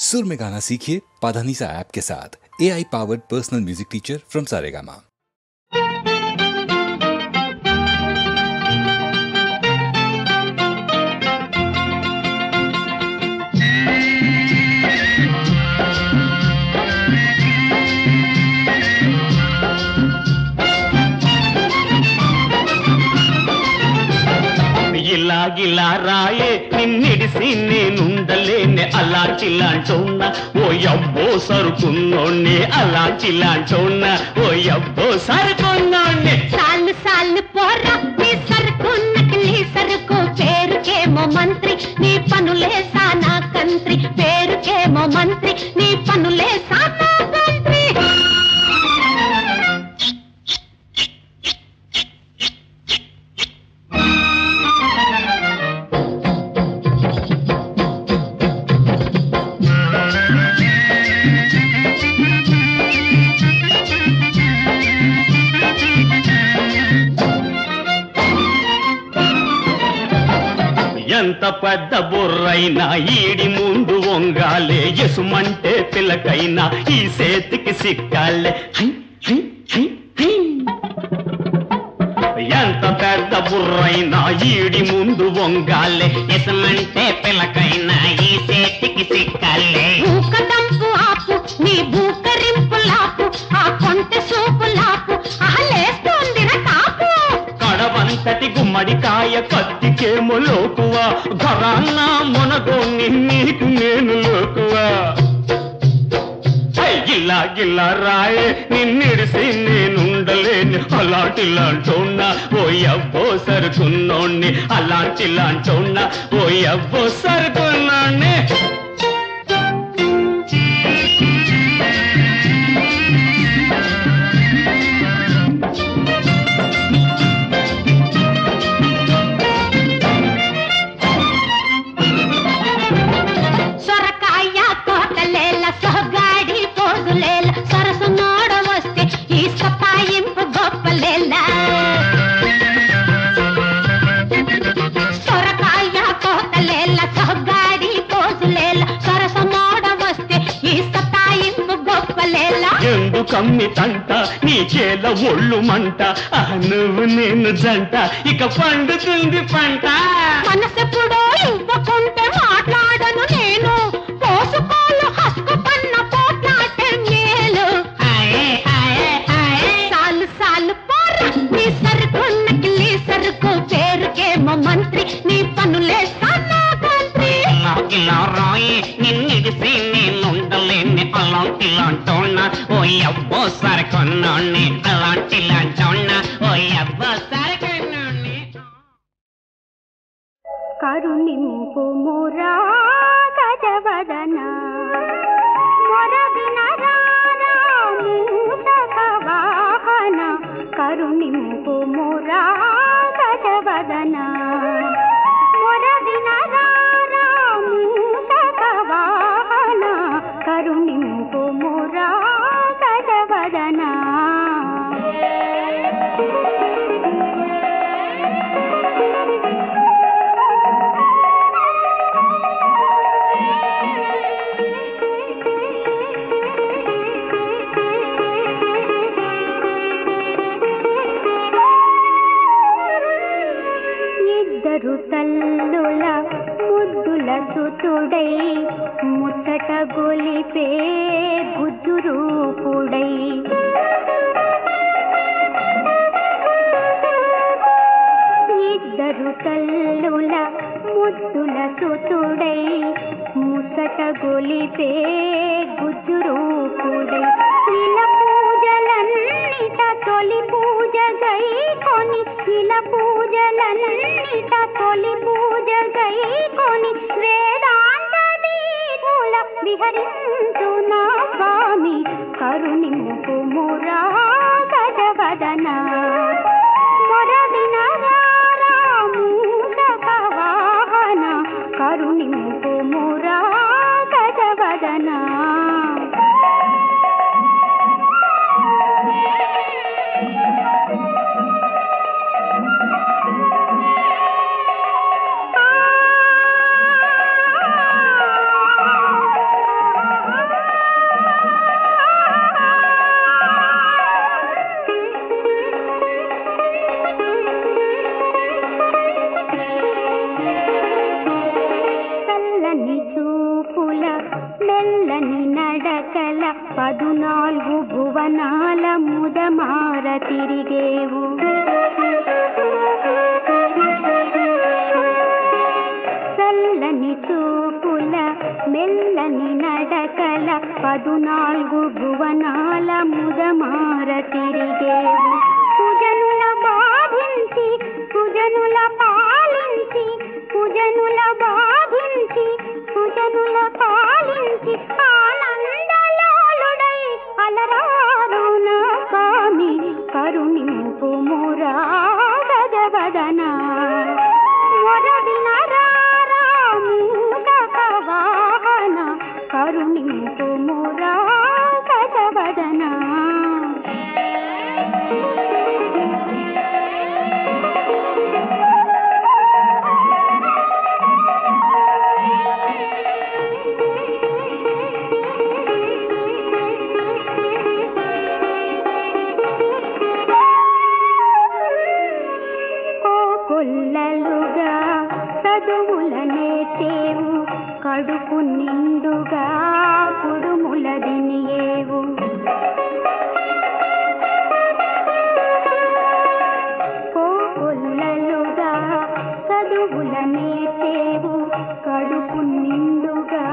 सुर में गाना सीखिए पाधानीसा ऐप के साथ। AI powered personal music teacher from Saregama. గిలా రాయే నిన్నిడిసి నేనుండలేనే అలాంటిలాంటోన్నా ఓ యబ్బో సరుకున్నోణ్ణి అలాంటిలాంటోన్నా ఓ యబ్బో సరుకున్నోణ్ణి సాలు సాలు పోరా నీ సరుకు నకిలీ సరుకు పేరుకేమో మంత్రి నీ పనులే సానా కంత్రి పేరుకేమో మంత్రి నీ పనులే సానా కంత్రి ఎంత పెద్ద బుర్రైనా ఈడి ముందు వంగాలే ఎసుమంటే పిల్లకైనా ఈ సేతికి సిక్కాలే ఎంత పెద్ద బుర్రైనా ఈడి ముందు వంగాలే ఎసుమంటే పిల్లకైనా ఈ సేతికి సిక్కాలే భూకదంపు ఆపు నీ భూకరింపులాపు ఆ కొంటె సూపులాపు ఆలేస్తోందిన తాపు కడవంతటి గుమ్మడికాయ కత్తికేమో లోకువా ఘరాన్న మునగోని నీకు నేను లోకువా గిల్లా గిల్లా రాయే నిన్నిడిసి నేనుండలేని అలాంటిలాంటోన్నా ఓ యబ్బో సరుకున్నోణ్ణి అలాంటిలాంటోన్నా ఓ యబ్బో సరుకున్నోణ్ణి కమ్మి తంట నీ చేల ఒళ్ళు మంట నువ్వు నేను జంట ఇక పండుతుంది పంట మనసెప్పుడో ఇవ్వకుంటే మాట్లాడను నేను పోసుకోలు హస్కు పన్న పోట్లాటే మేలు సాలు సాలు పోరా నీ సరుకు నకిలీ సరుకు పేరుకేమో మంత్రి నీ పనులే సానా కంత్రి ఇలా రాయి నిన్నిడిసి నేనుండలేని అలాంటిలాంటోన్నా ఓ యబ్బో సరుకున్నోణ్ణి అలాంటిలాంటోన్నా ఓ యబ్బో సరుకున్నోణ్ణి కరుణింపు మురా గజవదన మొరవినరారా మూషక వాహన కరుణింపు మురా గజవదన మొరవినరారా మూషక వాహన కరుణింపు మురా గజవదన ఇద్దరు తల్లుల ముద్దుల సుతుడై ముచ్చట గొలిపే గుజ్జురూపుడై ఇద్దరు తల్లుల ముద్దుల సుతుడై ముచ్చట గొలిపే గుజ్జురూపుడై ఇలా పూజలన్నిట తొలి పూజ గై కొని ఇలా పూజలన్నిట తొలి పూజ గై కొని వేదాంత దీపుల విహరించు నా స్వామి కరుణింపు మురా గజవదన మొరవినరారా మూషక వాహన కరుణింపు మురా గజవదన మెల్లని నడకల 14 భువనాల ముదమార తిరిగేవు. చల్లని చూపుల మెల్లని నడకల 14 భువనాల ముదమార తిరిగేవు. కుజనుల బాధించి కుజనుల పాలించి కుజనుల బాధించి కుజనుల పాలించి ఆనందలోలుడై అలరారుణ స్వామి కరుణింపు మురా గజవదన. మొరడిన రామూదక వాహన కరుణింపు మురా గజవదన. కొల్లలుగా చదువులనే చేవు కడుపు నిండుగా కుడుముల దినియేవు. కొల్లలుగా చదువులనే చేవు కడుపు నిండుగా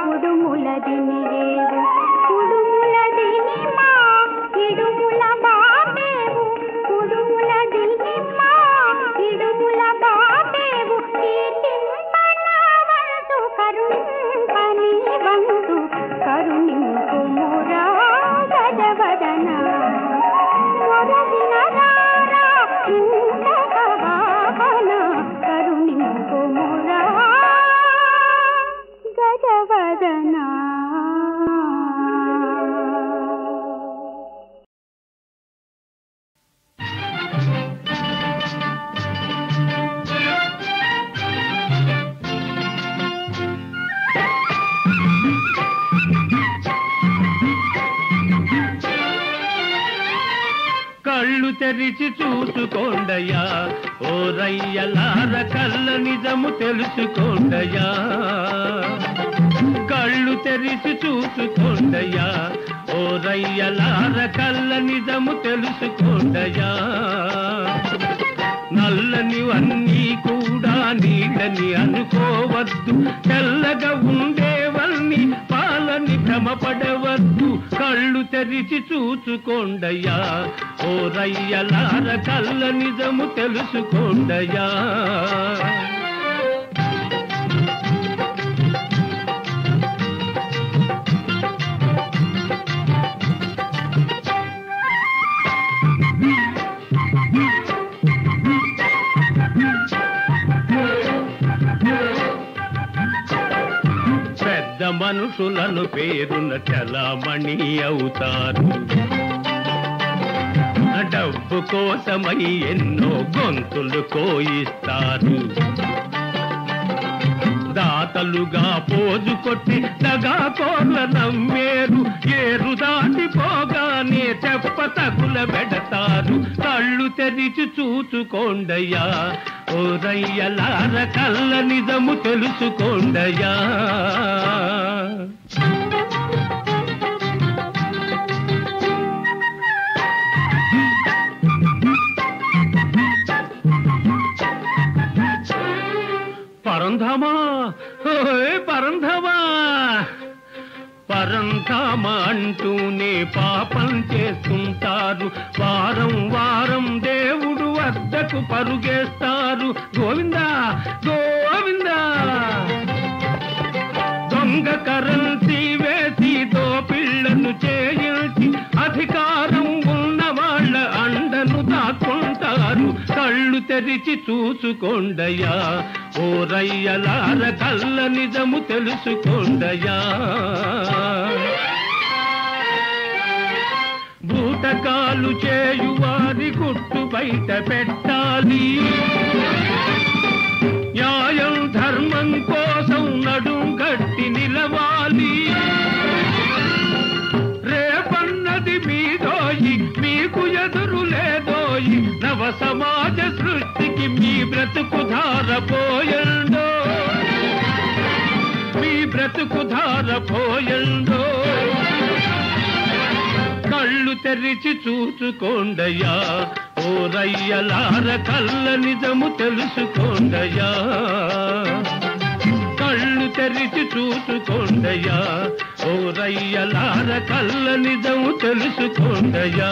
కుడుముల దినియేవు. కుడుముల దిని మా ఇడుముల బాబేవు కుడుముల దిని మా ఇడుముల బాబేవు. కీర్తింపనవంతు కరుణింపని వంతు కరుణింపు మురా గజవదన. మొరవిన రారా మూషక వాహన కరుణింపు మురా గజవదన. కళ్ళు తెరిచి చూసుకోండయా ఓ రయ్యలార కళ్ళ నిజము తెలుసుకోండయా. కళ్ళు తెరిచి చూసుకోండయా ఓ రయ్యలార కళ్ళ నిజము తెలుసుకోండయా. నల్లనివన్నీ కూడా నీళ్ళని అనుకోవద్దు, తెల్లగా ఉండేవన్నీ పాలని భ్రమపడవద్దు. కళ్ళు తెరిచి చూసుకోండయా ఓ రయ్యలార కళ్ళ నిజము తెలుసుకోండయా. పెద్ద మనుషులను పేరున చలామణి అవుతారు, డబ్బు కోసమై ఎన్నో గొంతులు కోయిస్తారు. దాతలుగా పోజు కొట్టి దగా కోర్ల నమ్మేరు, ఏరు దాటిపోగానే చెప్ప తగుల పెడతారు. కళ్ళు తెరిచి చూసుకోండయా ఓ రయ్యలార కళ్ళ నిజము తెలుసుకోండయా. పరంధామా పరంధామా పరంధామా అంటూనే పాపం చేస్తుంటారు. వారం వారం దేవుడు వద్దకు పరుగేస్తారు. గోవిందా గోవిందా. దొంగ కరెన్సీ వేసి దోపిళ్లను చేయించి అధికారం ఉన్న వాళ్ళ అండను దాక్కుంటారు. కళ్ళు తెరిచి చూసుకోండయా ఓ రయ్యలార కళ్ళ నిజము తెలుసుకోండయా. బూటకాలు చేయువారి గుట్టు బయట పెట్టాలి. న్యాయం ధర్మం కోసం నడుం గట్టి నిలవాలి. రేపన్నది మీదోయి మీకు ఎదురు లేదోయి. నవ సమాజ సృష్టికి మీ బ్రతుకు ధారపోయండో. మీ బ్రతుకు ధారపోయండో కళ్ళు తెరిచి చూసుకోండయ్యా ఓ రయ్యలార కళ్ళ నిజము తెలుసుకోండయ్యా కళ్ళు తెరిచి చూసుకోండయ్యా ఓ రయ్యలార కళ్ళ నిజము తెలుసుకోండయ్యా